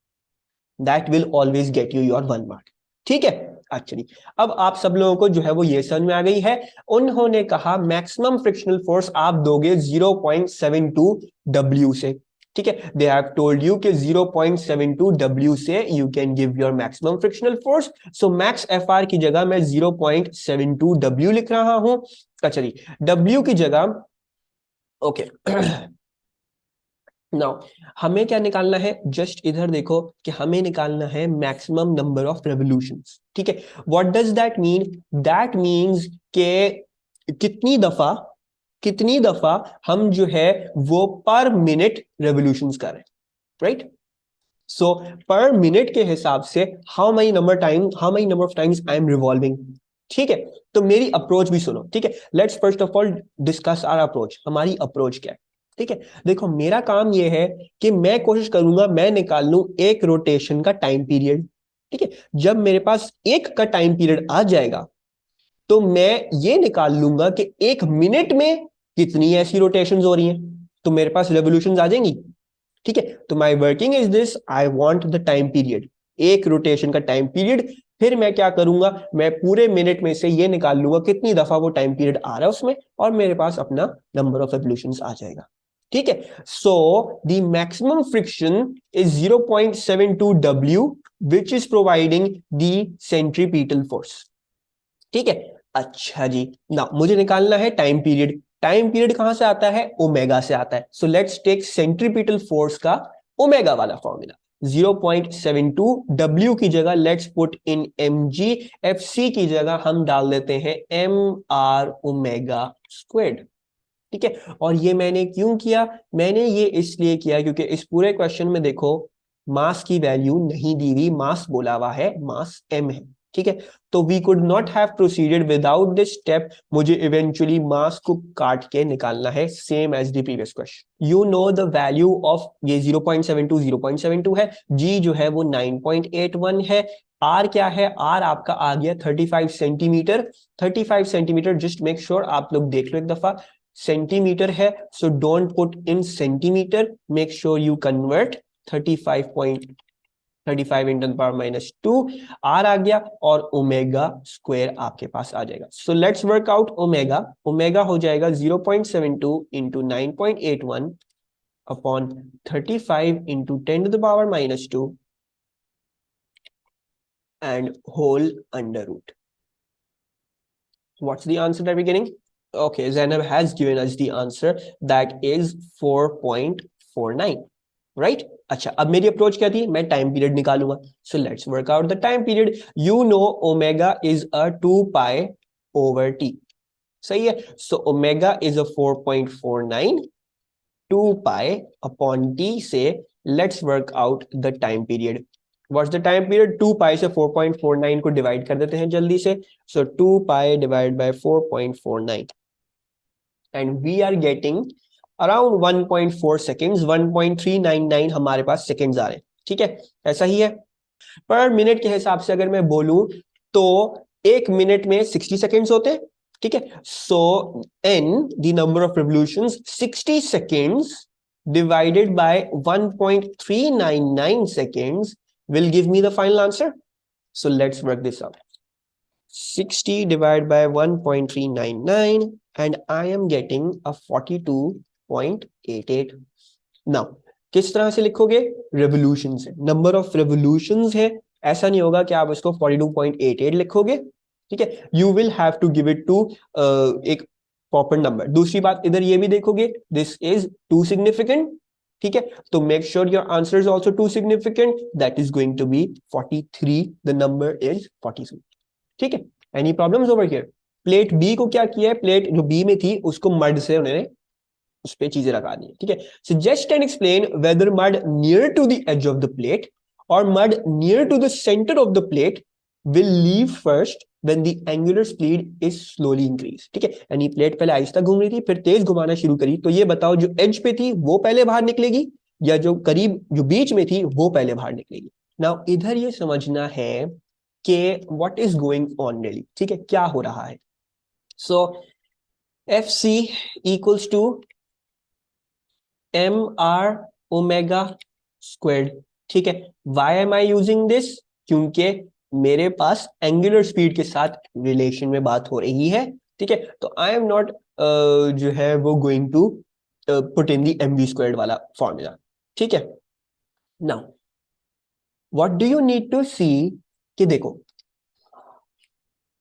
that will always get you your 1 mark. ठीक है, अच्छा जी, अब आप सब लोगों को जो है वो ये समझ में आ गई है। उन्होंने कहा मैक्सिमम फ्रिक्शनल फोर्स आप दोगे 0.72 W से। ठीक है, दे हैव टोल्ड यू कि 0.72 W से you can give your maximum frictional force. So max FR की जगह मैं 0.72 W लिख रहा हूं। अच्छा जी, W की जगह ओके नाउ हमें क्या निकालना है? जस्ट इधर देखो कि हमें निकालना है मैक्सिमम नंबर ऑफ रेवोल्यूशंस। ठीक है, what does that mean? That means के कितनी दफा हम जो है वो पर मिनट रेवोल्यूशंस कर रहे हैं, राइट? सो पर मिनट के हिसाब से how many number of times I am revolving. ठीक है, तो मेरी अप्रोच भी सुनो। ठीक है, let's first off all discuss our approach. हमारी अप्रोच क्या है? ठीक है, देखो मेरा काम यह है कि मैं कोशिश करूंगा मैं निकाल लूं एक रोटेशन का टाइम पीरियड। ठीक है, जब मेरे पास एक का टाइम पीरियड आ जाएगा तो मैं ये निकाल लूंगा कि एक मिनट में कितनी ऐसी रोटेशंस हो रही हैं, तो मेरे पास रेवोल्यूशंस आ जाएंगी। ठीक है, तो my working is this, I want the time period, एक रोटेशन का टाइम पीरियड। फिर मैं क्या करूंगा? मैं पूरे मिनट में से ये निकाल लूंगा कितनी दफा वो टाइम पीरियड आ रहा है उसमें, और मेरे पास अपना नंबर ऑफ रेवोल्यूशंस आ जाएगा। ठीक है, so the maximum friction is 0.72 W which is providing the centripetal force. ठीक है, अच्छा जी, ना मुझे निकालना है टाइम पीरियड। टाइम पीरियड कहां से आता है? ओमेगा से आता है। So let's take centripetal force का ओमेगा वाला फॉर्मूला। 0.72, W की जगह let's put in mg, fc की जगह हम डाल देते हैं mr ओमेगा स्क्वायर्ड। ठीक है, और ये मैंने क्यों किया? मैंने ये इसलिए किया क्योंकि इस पूरे क्वेश्चन में देखो मास की वैल्यू नहीं दी हुई, मास बोला हुआ है, मास m है। ठीक है, तो we could not have proceeded without this step, मुझे इवेंचुअली मास को काट के निकालना है, same as the previous question. You know the value of ये 0.72 0.72 है, g जो है वो 9.81 है, r क्या है? r आपका आ गया 35 centimetre. 35 centimetre, just make sure आप लोग देख लो एक दफा, सेंटीमीटर है, so don't put in centimetre, make sure you convert 35 into the power -2, r आ गया, और ओमेगा स्क्वायर आपके पास आ जाएगा। So let's work out omega. Omega हो जाएगा 0.72 into 9.81 upon 35 into 10 to the power -2 and whole under root. What's the answer that we're getting? Okay, Zainab has given us the answer, that is 4.49, right? अच्छा, अब मेरी approach क्या थी? मैं time period निकालूंगा। So let's work out the time period. You know omega is a 2 pi over T, सही है? So omega is a 4.49, 2 pi upon T से let's work out the time period. What's the time period? 2 pi से 4.49 को divide कर देते हैं जल्दी से। So 2 pi divide by 4.49 and we are getting around 1.4 seconds, 1.399 हमारे पास सेकेंड्स आ रहे हैं। ठीक है, ऐसा ही है। पर मिनट के हिसाब से अगर मैं बोलूं तो एक मिनट में 60 सेकेंड्स होते हैं। ठीक है, सो n the number of revolutions, 60 seconds divided by 1.399 seconds will give me the final answer. So let's work this out. 60 divided by 1.399 and I am getting a 42.88. Now किस तरह से लिखोगे? रेवोल्यूशन से, नंबर ऑफ रेवोल्यूशंस है, ऐसा नहीं होगा कि आप इसको 42.88 लिखोगे। ठीक है, you will have to give it to एक प्रॉपर नंबर। दूसरी बात, इधर ये भी देखोगे, दिस इज टू सिग्निफिकेंट। ठीक है, तो make sure your answer is also two significant, that is going to be 43, the number is 43। ठीक है, any problems over here? Plate B को क्या किया है? प्लेट जो बी में थी उसको मड से उन्होंने उस पे चीजें लगा दी। ठीक है, suggest and explain whether mud near to the edge of the plate और mud near to the centre of the plate will leave first when the angular speed is slowly increase. ठीक है, यानी प्लेट पहले आहिस्ता घूम रही थी, फिर तेज घुमाना शुरू करी, तो ये बताओ जो एज पे थी वो पहले बाहर निकलेगी या जो करीब जो बीच में थी वो पहले बाहर निकलेगी? नाउ इधर ये समझना है कि what is going on really. ठीक है, क्या हो रहा है? So F C equals to mr omega squared. ठीक है, why am I using this? क्योंकि मेरे पास एंगुलर स्पीड के साथ रिलेशन में बात हो रही है। ठीक है, तो आई एम नॉट जो है वो going to put in the mv squared वाला फॉर्मूला। ठीक है, now what do you need to see कि देखो,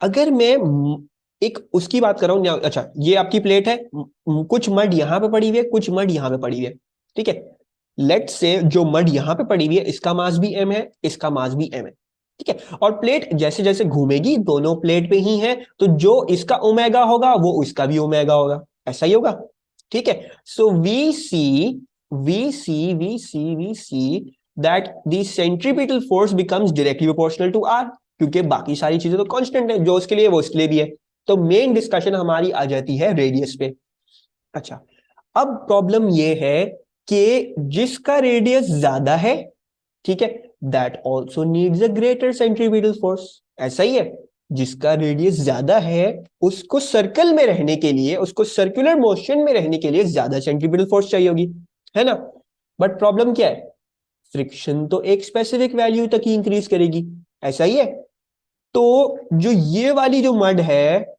अगर मैं एक उसकी बात कर रहा हूं, अच्छा ये आपकी प्लेट है, कुछ मड यहां पे पड़ी हुई है, कुछ मड यहां पे पड़ी हुई है। ठीक है, लेट्स से जो मड यहां पे पड़ी हुई है इसका मास भी m है, इसका मास भी m है। ठीक है, और प्लेट जैसे जैसे घूमेगी दोनों प्लेट पे ही है, तो जो इसका ओमेगा होगा वो उसका भी ओमेगा होगा, ऐसा ही होगा। ठीक है, so we see that the centripetal force becomes directly proportional to r, क्योंकि बाकी सारी चीजें तो कांस्टेंट है, जो उसके लिए वो उसके लिए भी है। तो मेन डिस्कशन हमारी आ जाती है रेडियस पे। अच्छा, अब प्रॉब्लम ये है कि जिसका रेडियस ज्यादा है, ठीक है, that also needs a greater centripetal force. ऐसा ही है, जिसका रेडियस ज्यादा है उसको सर्कल में रहने के लिए, उसको सर्कुलर मोशन में रहने के लिए ज्यादा सेंट्रीपिटल फोर्स चाहिए होगी, है ना? बट प्रॉब्लम क्या है? फ्रिक्शन तो एक स्पेसिफिक वैल्यू तक ही इंक्रीज करेगी, ऐसा ही है। तो जो ये वाली जो मड है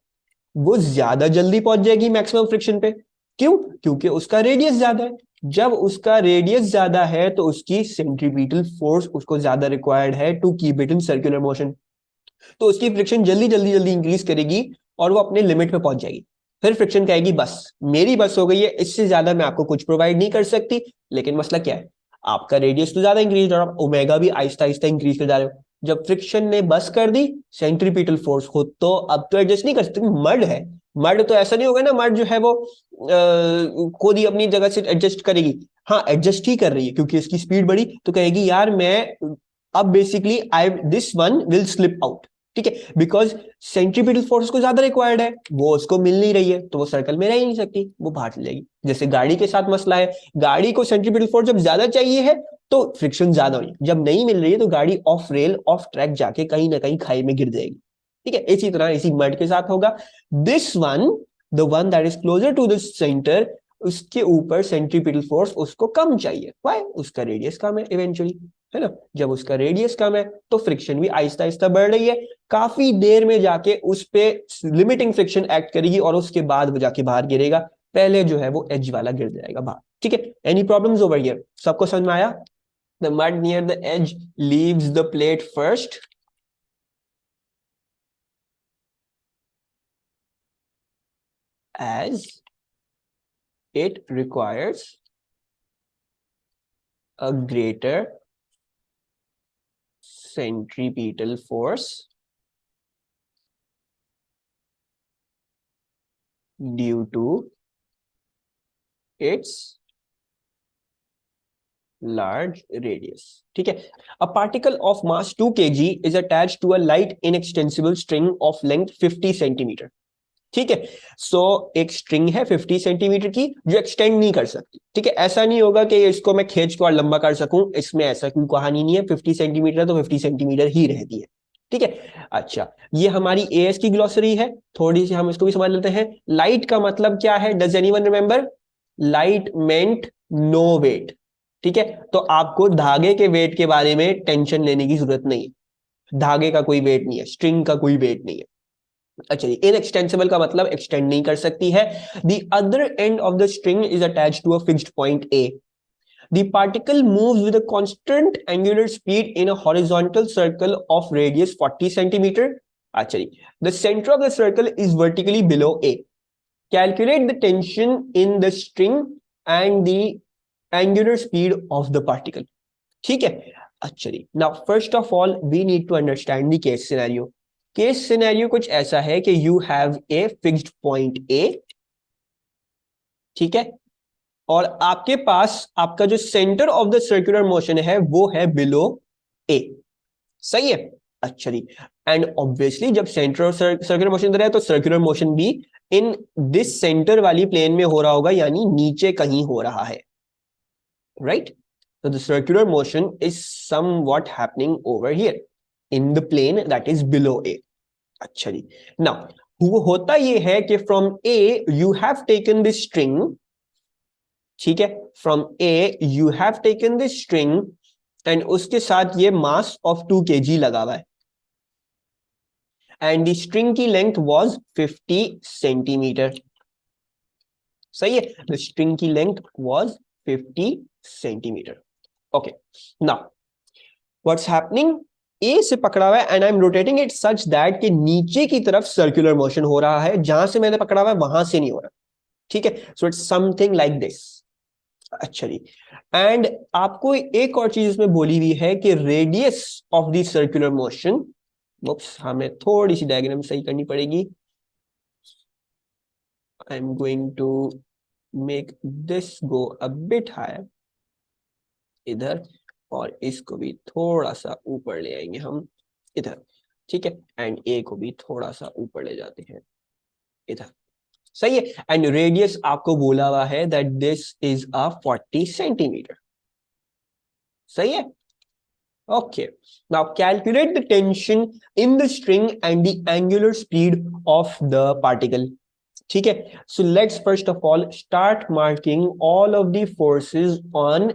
वो ज्यादा जल्दी पहुंच जाएगी मैक्सिमम फ्रिक्शन पे। क्यों? क्योंकि उसका रेडियस ज्यादा है। जब उसका रेडियस ज्यादा है तो उसकी सेंट्रीपिटल फोर्स उसको ज्यादा रिक्वायर्ड है to keep it in circular motion, तो उसकी फ्रिक्शन जल्दी जल्दी जल्दी इंक्रीज करेगी और वो अपने लिमिट पे पहुंच जाएगी। फिर फ्रिक्शन कहेगी बस मेरी बस हो गई है, इससे ज्यादा मैं आपको कुछ प्रोवाइड नहीं कर सकती। लेकिन मसला क्या है? आपका रेडियस तो ज्यादा इंक्रीज और आप ओमेगा भी आहिस्ता आहिस्ता इंक्रीज कर जा रहे हो। जब फ्रिक्शन ने बस कर दी सेंट्रीपिटल फोर्स को, तो अब तो एडजस्ट नहीं कर सकते, मड है। मड तो ऐसा नहीं होगा ना, मड जो है वो खुद ही अपनी जगह से एडजस्ट करेगी। हाँ एडजस्ट ही कर रही है क्योंकि इसकी स्पीड बढ़ी, तो कहेगी यार मैं अब basically I this one will slip out, ठीक है, बिकॉज सेंट्रीपिटल फोर्स को ज्यादा रिक्वायर्ड है, वो उसको मिल नहीं रही है, तो वो सर्कल में रह ही नहीं सकती, वो बाहर चली जाएगी। जैसे गाड़ी के साथ मसला है, गाड़ी को सेंट्रीपिटल फोर्स जब ज्यादा चाहिए है तो फ्रिक्शन ज्यादा होगी, जब नहीं मिल रही है तो गाड़ी ऑफ रेल ऑफ ट्रैक जाके कहीं ना कहीं खाई में गिर जाएगी, ठीक है। इसी तरह इसी मड के साथ होगा। This one, the one that is closer to the centre, उसके ऊपर सेंट्रीपिटल फोर्स उसको कम चाहिए, व्हाई, उसका रेडियस कम है इवेंचुअली, है ना। जब उसका रेडियस कम है तो फ्रिक्शन भी आहिस्ता आहिस्ता बढ़ रही है, काफी देर में जाके उस पे लिमिटिंग फ्रिक्शन एक्ट करेगी और उसके बाद वो जाके बाहर गिरेगा, पहले जो है वो एज वाला गिर जाएगा बाहर, ठीक है। एनी प्रॉब्लम्स ओवर हियर, सबको समझ में आया? The mud near the edge leaves the plate first, as it requires a greater centripetal force due to its large radius, ठीक है। A particle of mass 2 kg is attached to a light inextensible string of length 50 centimeter, ठीक है। सो एक string है 50 centimetre की जो extend नहीं कर सकती, ठीक है। ऐसा नहीं होगा कि इसको मैं खींच के और लंबा कर सकूं, इसमें ऐसा कोई कहानी नहीं है, 50 सेंटीमीटर तो 50 सेंटीमीटर ही रहती है, ठीक है। अच्छा, ये हमारी एएस की ग्लॉसरी है, थोड़ी सी हम इसको भी समझ लेते हैं। लाइट का मतलब क्या है, does anyone remember? Light meant no weight, ठीक है। तो आपको धागे के वेट के बारे में टेंशन लेने की जरूरत नहीं है, धागे का कोई वेट नहीं है, स्ट्रिंग का कोई वेट नहीं है। अच्छा, इनएक्सटेंसिबल का मतलब एक्सटेंड नहीं कर सकती है। The other end of the string is attached to a fixed point A. The particle moves with a constant angular speed in a horizontal circle of radius 40 centimeter. Actually, the center of the circle is vertically below A. Calculate the tension in the string and the angular speed of the particle. ठीक है। Actually, now first of all, we need to understand the case scenario. Case scenario कुछ ऐसा है कि you have a fixed point A, ठीक है, और आपके पास आपका जो centre of the circular motion है वो है बिलो ए, सही है। अच्छा जी, एंड ऑब्वियसली जब सेंटर ऑफ सर्कुलर मोशन इधर है तो सर्कुलर मोशन भी इन दिस सेंटर वाली प्लेन में हो रहा होगा, यानी नीचे कहीं हो रहा है, right. So the circular motion is somewhat happening over here in the plane that is below A. अच्छा जी, now होता ये है कि from A you have taken this string, ठीक है, from A you have taken this string and उसके साथ ये मास ऑफ 2 kg लगा हुआ है एंड द स्ट्रिंग की लेंथ वाज 50 सेंटीमीटर, सही है। द स्ट्रिंग की length was 50 centimetre. Okay, now what's happening, A से पकड़ा हुआ है and I am rotating it such that कि नीचे की तरफ सर्कुलर मोशन हो रहा है, जहां से मैंने पकड़ा हुआ है वहां से नहीं हो रहा, ठीक है। So it's something like this. अच्छा जी, एंड आपको एक और चीज इसमें बोली हुई है कि radius of the circular motion, हमें थोड़ी सी डायग्राम सही करनी पड़ेगी। I am going to make this go a bit higher इधर, और इसको भी थोड़ा सा ऊपर ले आएंगे हम इधर, ठीक है, एंड ए को भी थोड़ा सा ऊपर ले जाते हैं इधर, सही है। एंड रेडियस आपको बोला हुआ है that this is a 40 centimetre, सही है। Okay, now calculate the tension in the string and the angular speed of the particle. ठीक है, so let's first of all start marking all of the forces on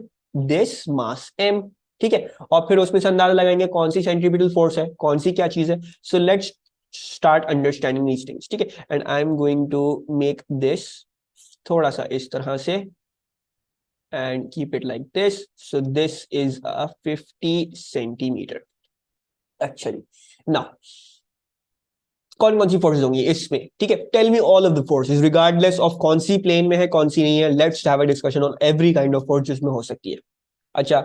this mass m, ठीक है, और फिर उसमें से अंदाजा लगाएंगे कौन सी सेंट्रीपिटल फोर्स है, कौन सी क्या चीज है। So let's start understanding these things, ठीक है, and I'm going to make this थोड़ा सा इस तरह से and keep it like this. So this is a 50 centimeter. अच्छा जी, now कौन कौन सी फोर्सेज होंगी इसमें, ठीक है, tell me all of the forces regardless of कौन सी प्लेन में है कौन सी नहीं है। Let's have a discussion on every kind of force जिसमें हो सकती है। अच्छा,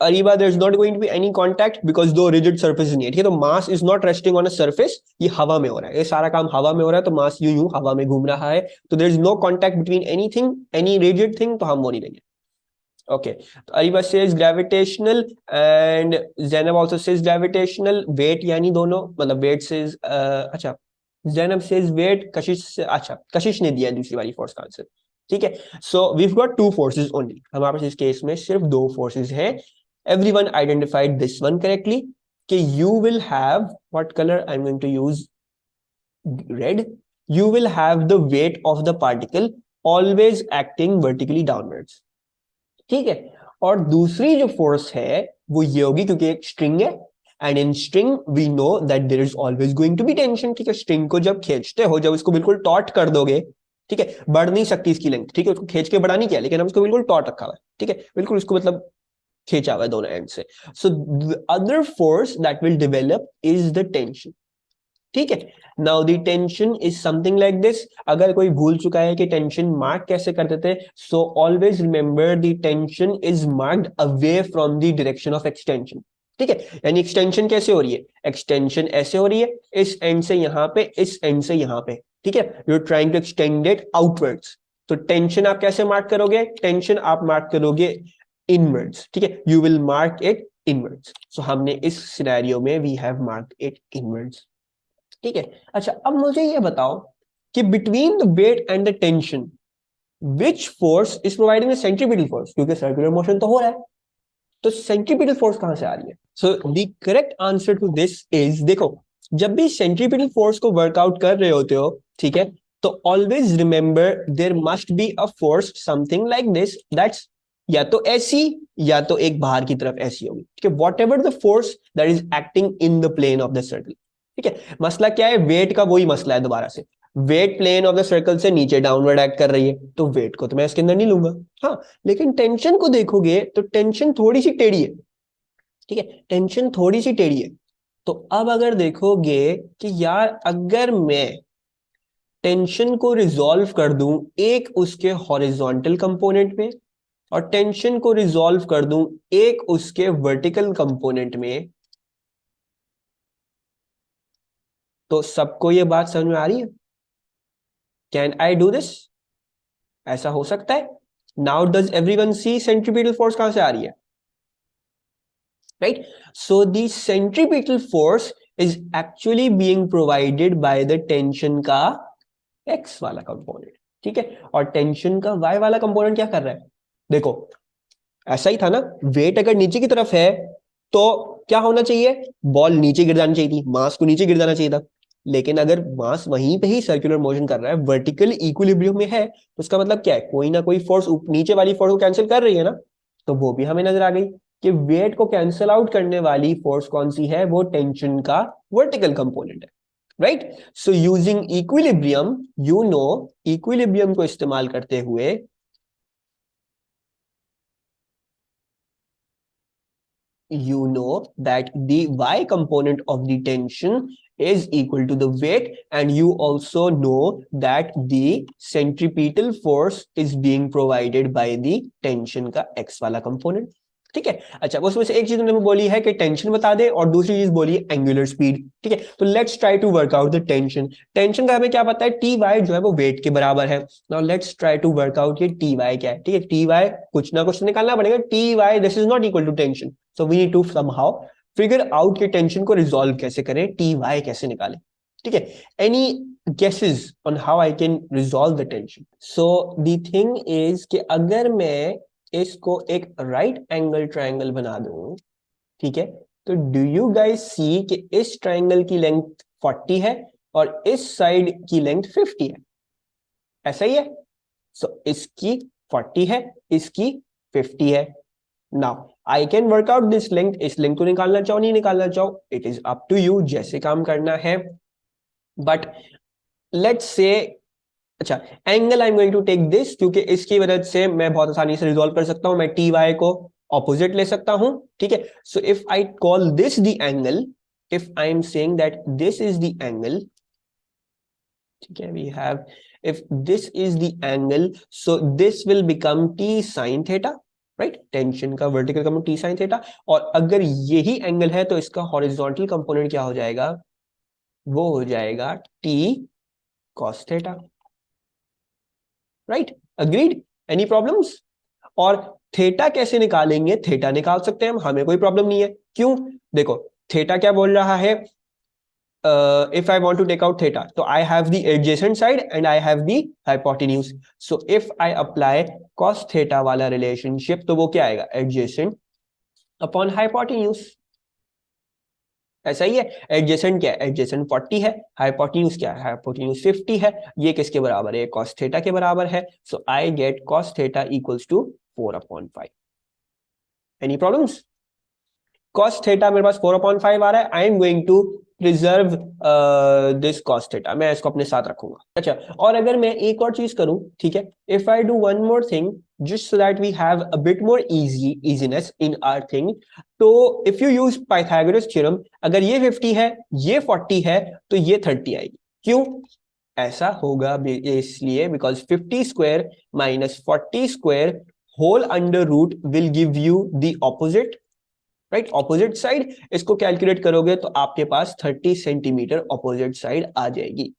Ariba there is not going to be any contact because दो रिजिड सरफेस नहीं है, ठीक है, तो mass is not resting on a surface, ये हवा में हो रहा है, ये सारा काम हवा में हो रहा है, तो मास यूं यूं हवा में घूम रहा है, तो there is no contact between anything, any rigid thing, तो हम वो नहीं लेंगे। ओके, तो Ariba says gravitational and Zainab also says gravitational, weight यानी दोनों, मतलब वेट सेज अच्छा, जैनब सेज वेट, कशिश अच्छा कशिश ने दिया दूसरी वाली फोर्स का आंसर, ठीक है। So we've got two forces only, हमारे पास इस केस में सिर्फ दो फोर्सेस है। Everyone identified this one correctly कि you will have, what colour I am going to use, red, you will have the weight of the particle always acting vertically downwards, ठीक है। और दूसरी जो फोर्स है वो ये होगी, क्योंकि एक स्ट्रिंग है, and in string we know that there is always going to be tension, ठीक है। स्ट्रिंग को जब खींचते हो, जब इसको बिल्कुल टॉट कर दोगे, ठीक है, बढ़ नहीं सकती इसकी लेंथ, ठीक है, उसको खींच के बढ़ा नहीं किया, लेकिन हम इसको बिल्कुल टॉट रखा हुआ है, ठीक है, बिल्कुल इसको मतलब खींचा हुआ है दोनों एंड से। So the other force that will develop is the tension, ठीक है। Now the tension is something like this, अगर कोई भूल चुका है कि टेंशन मार्क कैसे करते थे, so always remember the tension is marked away from the direction of extension, ठीक है। यानी एक्सटेंशन कैसे हो रही है, एक्सटेंशन ऐसे हो रही है, इस एंड से यहां पे, इस एंड से यहां पे, ठीक है, you are trying to extend it outwards. तो टेंशन आप कैसे मार्क करोगे, टेंशन आप मार्क करोगे इनवर्ड्स, ठीक है, you will mark it inwards. So हमने इस सिनेरियो में we have marked it inwards, ठीक है। अच्छा, अब मुझे ये बताओ कि between the weight and the tension which force is providing the centripetal force, क्योंकि सर्कुलर मोशन तो हो रहा है, तो सेंट्रीपिटल फोर्स कहां से आ रही है। So the correct answer to this is, देखो, जब भी सेंट्रीपिटल फोर्स को वर्कआउट कर रहे होते हो, ठीक है, तो always remember there must be a force something like this, that's या तो ऐसी या तो एक बाहर की तरफ ऐसी होगी, ठीक है, whatever the force that is acting in the plane of the circle, ठीक है। मसला क्या है, वेट का वही मसला है दोबारा से, weight plane of the circle से नीचे डाउनवर्ड एक्ट कर रही है, तो वेट को तो मैं इसके अंदर नहीं लूंगा, हाँ, लेकिन टेंशन को देखोगे तो टेंशन थोड़ी सी टेढ़ी है, ठीक है, टेंशन थोड़ी सी टेढ़ी है। तो अब अगर देखोगे कि यार अगर मैं टेंशन को रिजॉल्व कर दूं एक उसके हॉरिजॉन्टल कंपोनेंट में, और टेंशन को रिजॉल्व कर दूं एक उसके वर्टिकल कंपोनेंट में, तो सबको ये बात समझ में आ रही है, कैन आई डू दिस, ऐसा हो सकता है। Now does everyone see centripetal force कहां से आ रही है, right. So the centripetal force is actually being provided by the tension का एक्स वाला कंपोनेंट, ठीक है, और टेंशन का वाई वाला कंपोनेंट क्या कर रहा है, देखो ऐसा ही था ना, वेट अगर नीचे की तरफ है तो क्या होना चाहिए, बॉल नीचे गिर जानी चाहिए थी, मास को नीचे गिर जाना चाहिए था, लेकिन अगर मास वहीं पे ही सर्कुलर मोशन कर रहा है, वर्टिकल इक्विलिब्रियम में है, तो उसका मतलब क्या है, कोई ना कोई फोर्स नीचे वाली फोर्स को कैंसिल कर रही है ना, तो वो भी हमें नजर आ गई कि वेट को कैंसिल आउट करने वाली फोर्स कौन सी है, वो टेंशन का वर्टिकल कंपोनेंट है, right. So using equilibrium, you know, equilibrium को इस्तेमाल करते हुए you know that the y component of the tension is equal to the weight, and you also know that the centripetal force is being provided by the tension का x वाला component, ठीक है। अच्छा, उसमें से एक चीज उन्होंने बोली है कि टेंशन बता दे, और दूसरी चीज बोली है एंगुलर स्पीड, ठीक है। तो let's try to work out the tension. Tension का हमें क्या पता है, टी वाई जो है वो वेट के बराबर है। Now let's try to work out ये टी वाई क्या है, ठीक है, टी वाई कुछ ना कुछ निकालना पड़ेगा, T Y this is not equal to tension, so we need to somehow figure out के टेंशन को रिजॉल्व कैसे करें, टी वाई कैसे निकालें, ठीक है। Any guesses on how I can resolve the tension? So the thing is कि अगर मैं इसको एक राइट एंगल ट्रायंगल बना दूं, ठीक है, तो डू यू गाइस सी कि इस ट्रायंगल की लेंथ 40 है और इस साइड की लेंथ 50 है, ऐसा ही है। सो इसकी 40 है, इसकी 50 है। Now I can work out this length, इस लेंथ को निकालना चाहो नहीं निकालना चाहो, it is up to you, जैसे काम करना है, बट लेट्स से, अच्छा, angle I am going to take this, क्योंकि इसकी वजह से मैं बहुत आसानी से रिजॉल्व कर सकता हूं, मैं टी वाई को ऑपोजिट ले सकता हूं, ठीक है। So if I call this the angle, if I am saying that this is the angle, ठीक है, we have, if this is the angle, so this will become t sin theta, right, tension का vertical component T sine theta, और अगर यही angle है तो इसका horizontal component क्या हो जाएगा, वो हो जाएगा T cos theta. Right, agreed, any problems? और थीटा कैसे निकालेंगे, थीटा निकाल सकते हैं हम, हमें कोई प्रॉब्लम नहीं है। क्यों, देखो थीटा क्या बोल रहा है, if I want to take out theta, so I have the adjacent side and I have the hypotenuse. So if I apply cos theta वाला relationship, तो वो क्या आएगा, adjacent upon hypotenuse। ऐसा ही है, एडजेसेंट क्या है, एडजेसेंट 40 है, हाइपोटेन्यूज क्या है, हाइपोटेन्यूज 50 है, ये किसके बराबर है, cos थीटा के बराबर है। So I get cos theta equals to 4/5। Any problems? cos theta मेरे पास 4/5 आ रहा है, I am going to preserve this cos theta, मैं इसको अपने साथ रखूंगा। अच्छा, और अगर मैं एक और चीज करूं, ठीक है, if I do one more thing just so that we have a bit more easiness in our thing, तो if you use Pythagoras theorem, अगर ये 50 है, ये 40 है, तो ये 30 आएगी। क्यों ऐसा होगा, इसलिए because 50 square minus 40 square whole under root will give you the opposite, right, opposite side. इसको कैलकुलेट करोगे तो आपके पास 30 सेंटीमीटर ऑपोजिट साइड आ जाएगी।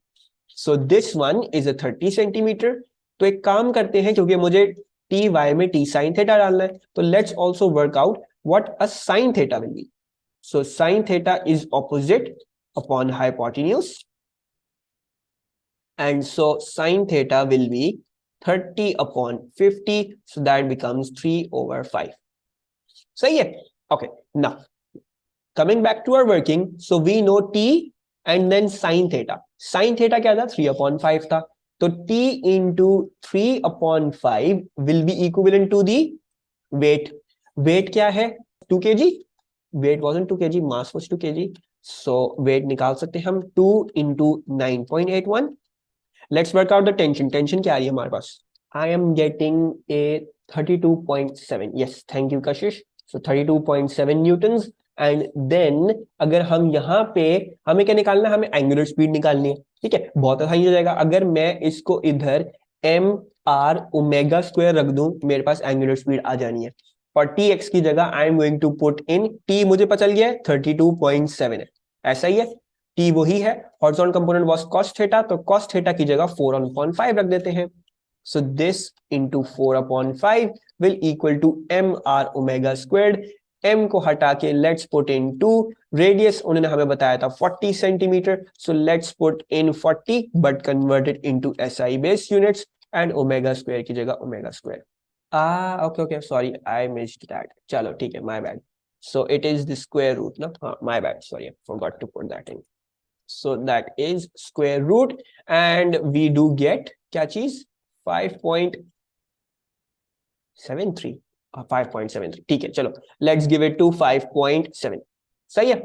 So this one is a 30 centimetre. तो एक काम करते हैं, क्योंकि मुझे टी वाई में टी साइन थीटा डालना है, तो let's also work out what a sine theta will be. So sine theta is opposite upon hypotenuse, and so sin theta will be 30/50, so that becomes 3/5। सही है, okay, now coming back to our working, so we know t and then sin theta। sin theta क्या था, 3/5 था, तो t into 3/5 will be equivalent to the weight। weight क्या है, 2 kg, weight wasn't 2 kg, mass was 2 kg, so weight निकाल सकते हैं हम, 2 into 9.81। Let's work out the tension, tension क्या आ रही है हमारे पास, I am getting a 32.7, yes thank you Kashish, so 32.7 Newton's. And then अगर हम यहाँ पे, हमें क्या निकालना है, हमें एंगुलर स्पीड निकालनी है, ठीक है, बहुत आसानी हो जाएगा। अगर मैं इसको इधर एम आर ओमेगा स्क्वायर रख दूं, मेरे पास एंगुलर स्पीड आ जानी है, और टी एक्स की जगह I am going to put in T, मुझे पता चल गया है 32.7 है, ऐसा ही है, टी वही है, horizontal component was cos theta, तो cos थीटा की जगह 4/5 रख देते हैं। So this into 4/5 will equal to M R omega squared. m को हटा के लेट्स पुट इन 2, रेडियस उन्होंने हमें बताया था 40 सेंटीमीटर, so let's put in 40 but converted into SI base units, and omega square की जगह omega square. Okay okay, sorry I missed that, चलो ठीक है, my bad. So it is the square root ना, हाँ my bad, sorry I forgot to put that in. So that is square root, and we do get क्या चीज, 5.73, 5.73, ठीक है, चलो लेट्स गिव इट टू 5.7। सही है,